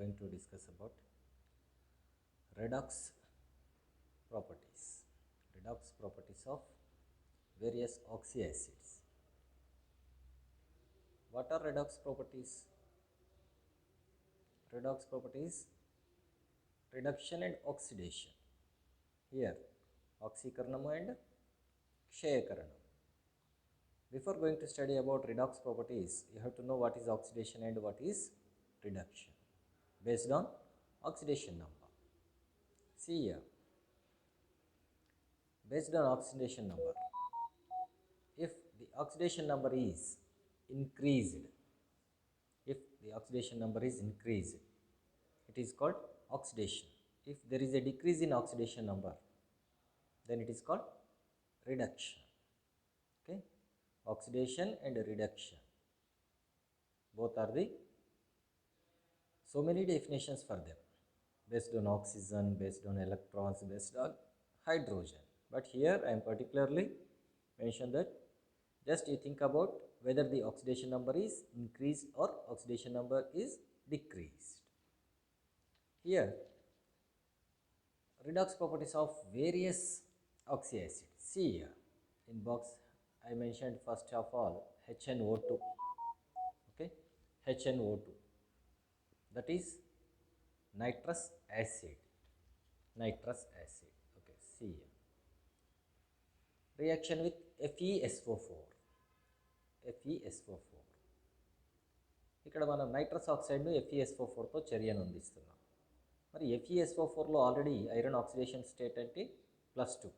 going to discuss about redox properties. Redox properties of various oxyacids. What are redox properties? Redox properties: reduction and oxidation. Here, oxykaranam and kshayakaranam. Before going to study about redox properties, you have to know what is oxidation and what is reduction based on oxidation number. See here, based on oxidation number, if the oxidation number is increased, if the oxidation number is increased, it is called oxidation. If there is a decrease in oxidation number, then it is called reduction. Okay, oxidation and reduction, both are the so many definitions for them, based on oxygen, based on electrons, based on hydrogen. But here I am particularly mention that just you think about whether the oxidation number is increased or oxidation number is decreased. Here, redox properties of various oxyacids. See here, in box I mentioned first of all HNO2. Okay, HNO2, that is nitrous acid. Nitrous acid. Okay, see here. Reaction with FeSO4. FeSO4. ఇక్కడ మనం nitrous ఆక్సైడ్ను FeSO4తో చర్యను అందిస్తున్నాం. మరి FeSO4లో already iron oxidation state అంటే +2.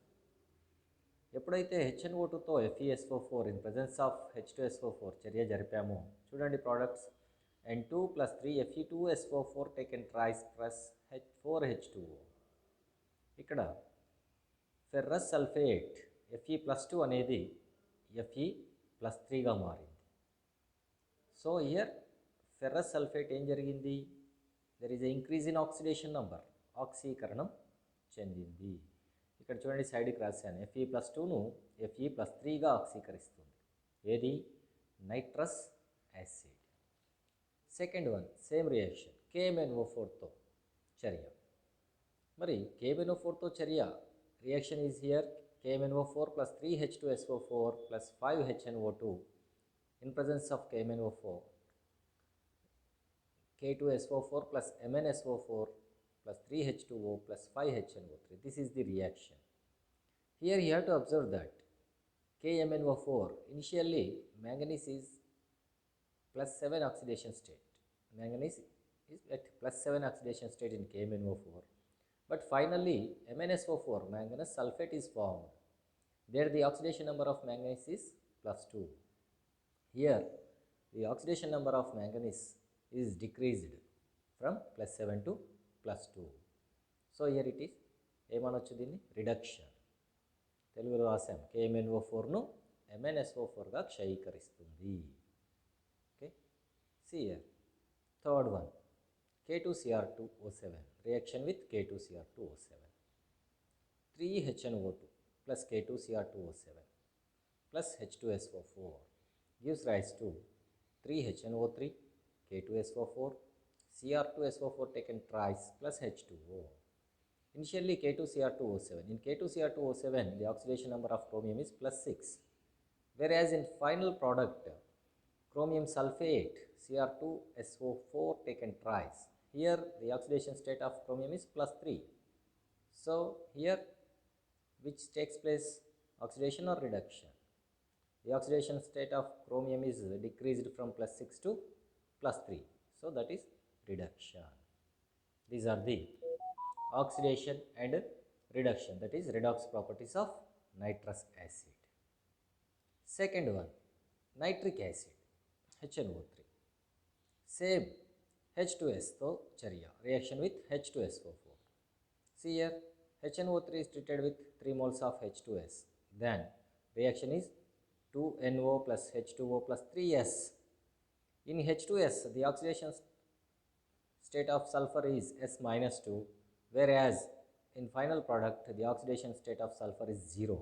ఎప్పుడైతే HNO2తో FeSO4 in presence of H2SO4 చర్య జరిపామో, చూడండి products N2 + 3 Fe2SO4 taken tries plus 4H2O. ఇక్కడ ఫెర్రస్ సల్ఫేట్ Fe+2 అనేది Fe+3గా మారింది. సో హియర్ ఫెర్రస్ సల్ఫేట్ ఏం జరిగింది? There is a increase in oxidation number, ఆక్సీకరణం చెందింది. ఇక్కడ చూడండి సైడ్కి రాశాను, Fe+2ను Fe+3గా ఆక్సీకరిస్తుంది. ఏది? Nitrous acid. Second one, same reaction KMnO4తో చర్య. మరి KMnO4తో చర్య, reaction is here KMnO4 + 3H2SO4 + 5HNO2 in presence of KMnO4, K2SO4 + MnSO4 + 3H2O + 5HNO3. This is the reaction. Here you have to observe that KMnO4, initially manganese is +7 oxidation state. Manganese is at +7 oxidation state in KMnO4. But finally MnSO4, manganese sulfate, is formed. There the oxidation number of manganese is +2. Here the oxidation number of manganese is decreased from +7 to +2. So here it is, ఏమనొచ్చు దీన్ని? Reduction. తెలుగులో రాసాం, KMnO4ను MnSO4గా క్షయీకరిస్తుంది. Okay, see here. Third one, K2Cr2O7, reaction with K2Cr2O7. 3HNO2 plus K2Cr2O7 plus H2SO4 gives rise to 3HNO3, K2SO4, Cr2SO4 taken twice plus H2O. Initially K2Cr2O7. In K2Cr2O7, the oxidation number of chromium is +6, whereas in final product, chromium sulfate, Cr2SO4 taken twice, here the oxidation state of chromium is +3. So here which takes place, oxidation or reduction? The oxidation state of chromium is decreased from +6 to +3. So that is reduction. These are the oxidation and reduction, that is redox properties of nitrous acid. Second one, nitric acid, HNO3. Same H2S తో చర్య, reaction with H2SO4. See here, HNO3 is treated with 3 moles of H2S. Then reaction is 2NO plus H2O plus 3S. In H2S, the oxidation state of sulfur is S-2, whereas in final product, the oxidation state of sulfur is 0,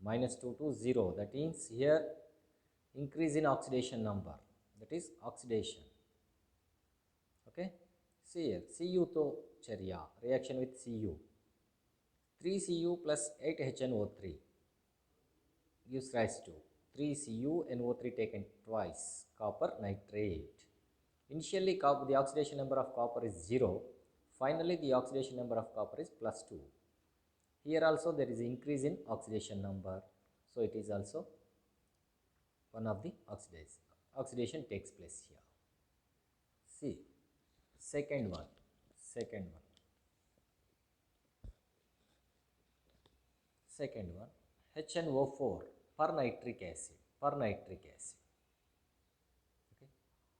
-2 to 0. That means here increase in oxidation number, that is oxidation. Okay, See here, Cu to charya, reaction with Cu. 3Cu plus 8HNO3 gives rise to 3CuNO3 taken twice, copper nitrate. Initially, the oxidation number of copper is 0. Finally, the oxidation number of copper is +2. Here also there is increase in oxidation number. So, it is also one of the oxidation takes place here. See, second one. HNO4 per nitric acid. Okay.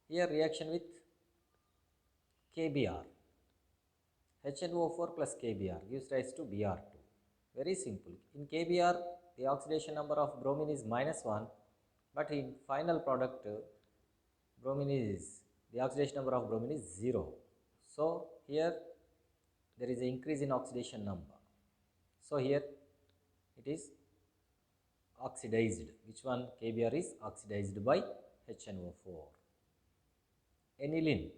Here reaction with KBr. HNO4 plus KBr gives rise to Br2. Very simple. In KBr, the oxidation number of bromine is -1, but in final product, the oxidation number of bromine is 0. So here there is an increase in oxidation number. So here it is oxidized. Which one? KBr is oxidized by HNO4. Aniline,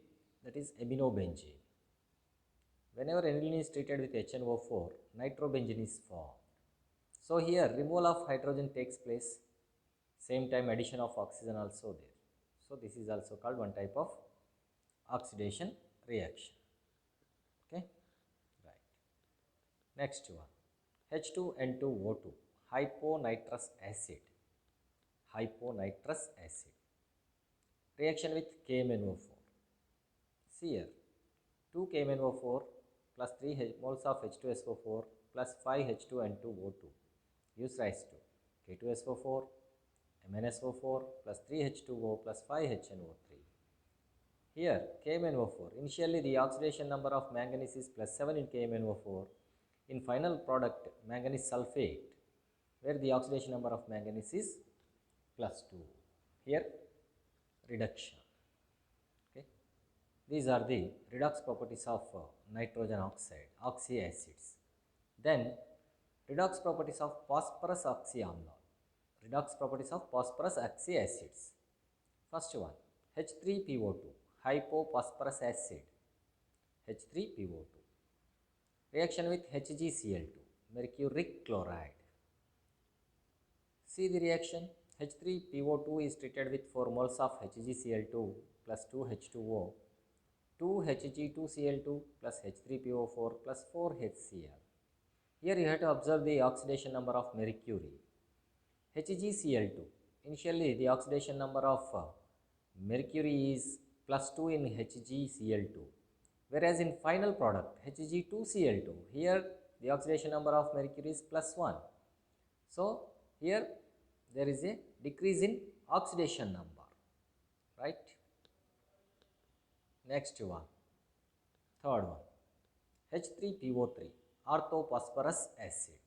that is aminobenzene. Whenever aniline is treated with HNO4, nitrobenzene is formed. So here removal of hydrogen takes place, same time addition of oxygen also there. So this is also called one type of oxidation reaction. Okay, right. Next one, H2N2O2, hyponitrous acid. Reaction with KMnO4. See here, 2 KMnO4 plus 3 moles of H2SO4 plus 5 H2N2O2 gives rise to K2SO4, MnSO4 plus 3 H2O plus 5 HNO3. Here KMnO4, initially the oxidation number of manganese is +7 in KMnO4. In final product manganese sulfate, where the oxidation number of manganese is +2. Here reduction. Okay, these are the redox properties of nitrogen oxide, oxy acids. Then redox properties of phosphorus oxyamla, redox properties of phosphorus oxy acids. First one, H3PO2, hypophosphorus acid, H3PO2. Reaction with HgCl2, mercuric chloride. See the reaction. H3PO2 is treated with 4 moles of HgCl2 plus 2 H2O, 2 Hg2Cl2 plus H3PO4 plus 4 HCl. Here you have to observe the oxidation number of mercury. HgCl2, initially the oxidation number of mercury is +2 in HgCl2, whereas in final product Hg2Cl2, here the oxidation number of mercury is +1. So here there is a decrease in oxidation number, right? Next one, third one, H3PO3, orthophosphorus acid.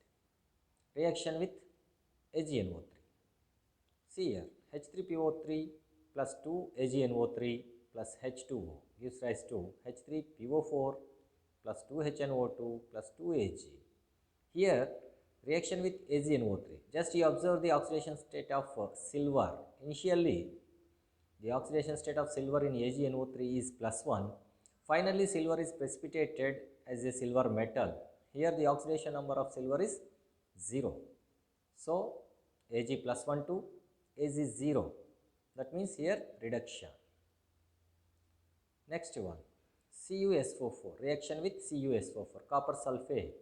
Reaction with AgNO3. See here, H3PO3 plus 2 AgNO3 plus H2O gives rise to H3PO4 plus 2 HNO2 plus 2 Ag. Here reaction with AgNO3. Just you observe the oxidation state of silver. Initially, the oxidation state of silver in AgNO3 is +1. Finally, silver is precipitated as a silver metal. Here the oxidation number of silver is 0. So, Ag +1 to Ag is 0. That means here reduction. Next one, CuSO4. Reaction with CuSO4, copper sulfate.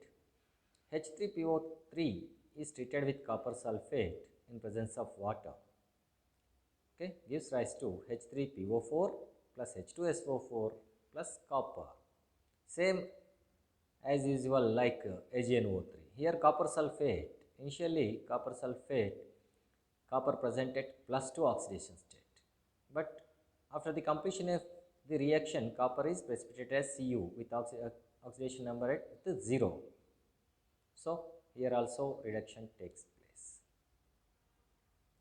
H3PO3 is treated with copper sulfate in presence of water. Okay, gives rise to H3PO4 plus H2SO4 plus copper. Same as usual like AgNO3. Here copper sulfate, initially copper present at +2 oxidation state. But after the completion of the reaction, copper is precipitated as Cu with oxidation number at 0. So here also reduction takes place.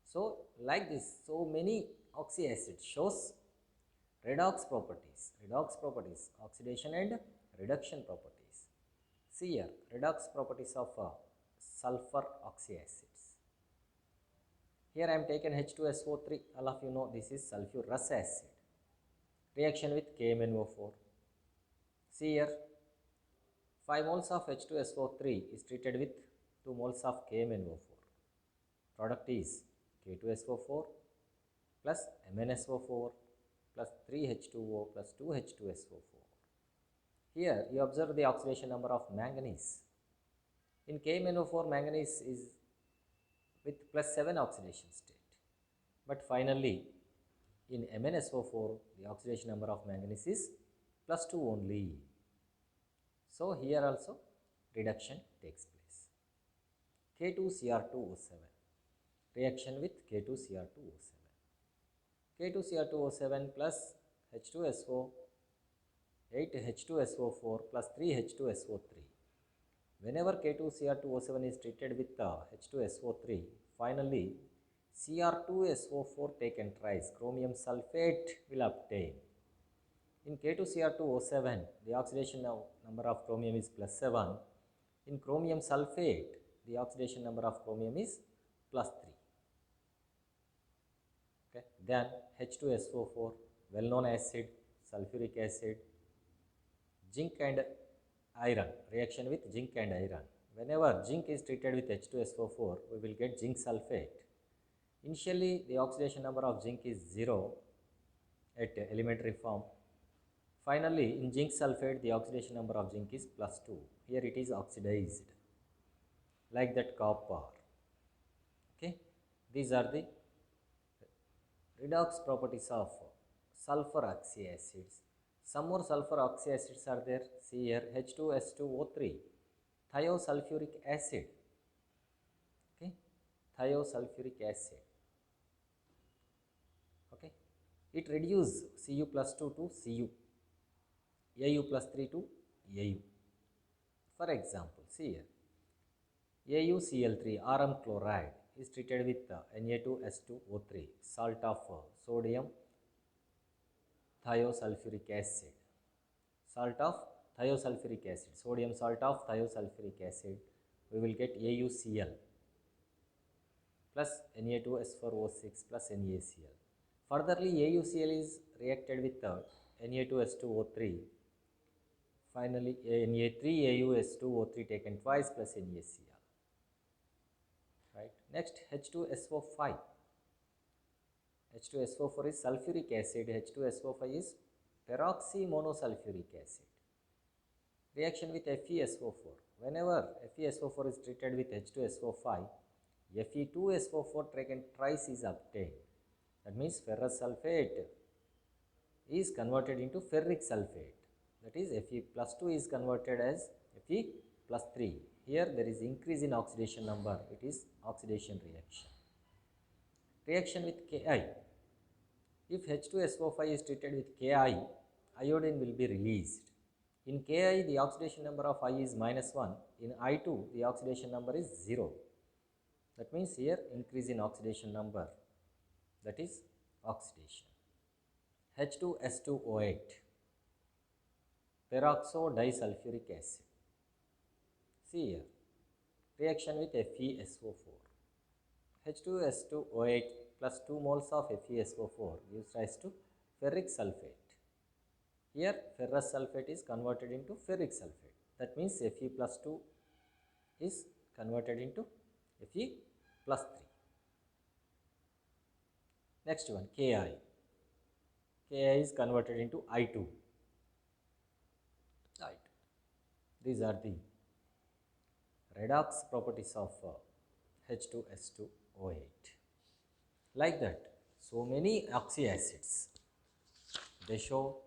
So like this, so many oxy acids shows redox properties, oxidation and reduction properties. See here, redox properties of sulfur oxy acids. Here I am taken H2SO3, all of you know this is sulfurous acid. Reaction with KMnO4. See here, 5 moles of H2SO3 is treated with 2 moles of KMnO4. Product is K2SO4 plus MnSO4 plus 3H2O plus 2H2SO4. Here you observe the oxidation number of manganese. In KMnO4, manganese is with +7 oxidation state. But finally, in MnSO4, the oxidation number of manganese is +2 only. So here also reduction takes place. K2Cr2O7, reaction with K2Cr2O7. K2Cr2O7 plus H2SO, 8H2SO4 plus 3H2SO3. Whenever K2Cr2O7 is treated with H2SO3, finally Cr2SO4 taken twice, chromium sulfate will obtain. In K2Cr2O7, the oxidation number of chromium is +7. In chromium sulfate, the oxidation number of chromium is +3. Okay. Then H2SO4, well-known acid, sulfuric acid, zinc and iron, reaction with zinc and iron. Whenever zinc is treated with H2SO4, we will get zinc sulfate. Initially, the oxidation number of zinc is 0 at elementary form. Finally, in zinc sulfate, the oxidation number of zinc is +2. Here it is oxidized, like that copper. Okay, these are the redox properties of sulfur oxyacids. Some more sulfur oxyacids are there. See here, H2S2O3, thiosulfuric acid. Okay, thiosulfuric acid. Okay, it reduces Cu +2 to Cu, Au +3 to Au. For example, see here, AuCl3 Rm chloride is treated with Na2S2O3, salt of sodium thiosulfuric acid, salt of thiosulfuric acid, sodium salt of thiosulfuric acid, we will get AuCl plus Na2S4O6 plus NaCl. Furtherly, AuCl is reacted with Na2S2O3. Finally, Na3AuS2O3 taken twice plus NaCl. Right. Next, H2SO5. H2SO4 is sulfuric acid. H2SO5 is peroxymonosulfuric acid. Reaction with FeSO4. Whenever FeSO4 is treated with H2SO5, Fe2SO4 taken twice is obtained. That means ferrous sulfate is converted into ferric sulfate. That is Fe+2 is converted as Fe+3. Here there is increase in oxidation number. It is oxidation reaction. Reaction with Ki. If H2SO5 is treated with Ki, iodine will be released. In Ki, the oxidation number of I is -1. In I2, the oxidation number is 0. That means here increase in oxidation number. That is oxidation. H2S2O8, peroxodisulfuric acid. See here, reaction with FeSO4. H2S2O8 plus 2 moles of FeSO4 gives rise to ferric sulfate. Here ferrous sulfate is converted into ferric sulfate. That means Fe+2 is converted into Fe+3. Next one, Ki. Ki is converted into I2. These are the redox properties of H2S2O8. Like that, so many oxyacids, they show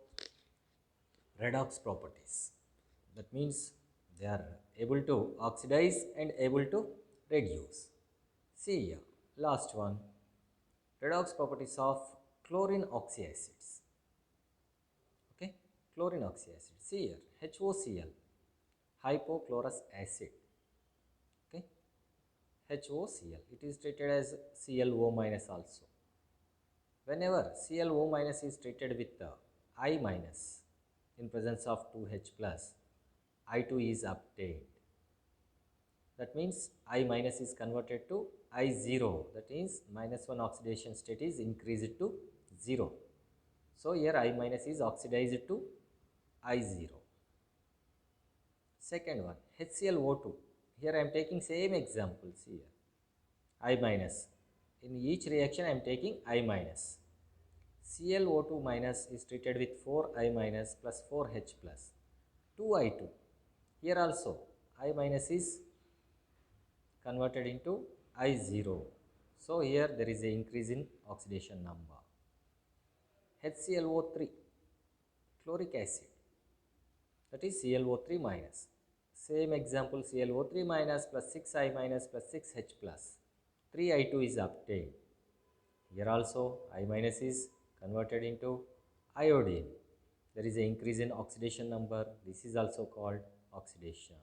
redox properties. That means they are able to oxidize and able to reduce. See here, last one, redox properties of chlorine oxyacids. Okay, chlorine oxyacids. See here, HOCl, hypochlorous acid. Okay, HOCl, it is treated as ClO minus also. Whenever ClO minus is treated with I minus in presence of 2H plus, I2 is obtained. That means I minus is converted to I0. That means -1 oxidation state is increased to 0. So here I minus is oxidized to I0. Second one, HClO2. Here I am taking same examples here. I minus. In each reaction I am taking I minus. ClO2 minus is treated with 4I minus plus 4H plus 2I2. Here also I minus is converted into I0. So here there is an increase in oxidation number. HClO3, chloric acid, that is ClO3 minus. Same example, ClO3 minus plus 6I minus plus 6H plus 3I2 is obtained. Here also I minus is converted into iodine. There is an increase in oxidation number. This is also called oxidation.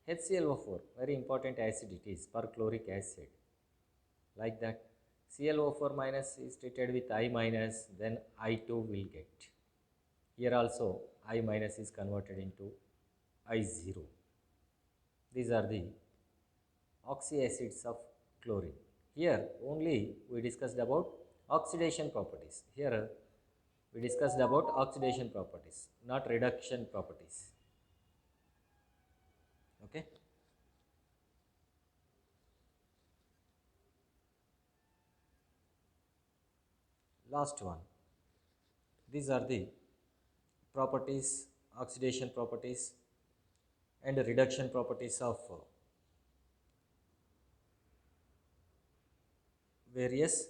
HClO4, very important acid it is, perchloric acid. Like that, ClO4 minus is treated with I minus, then I2 will get. Here also I minus is converted into I0. These are the oxyacids of chlorine. Here only we discussed about oxidation properties. Here we discussed about oxidation properties, not reduction properties. Okay. Last one. These are the properties, oxidation properties and reduction properties of various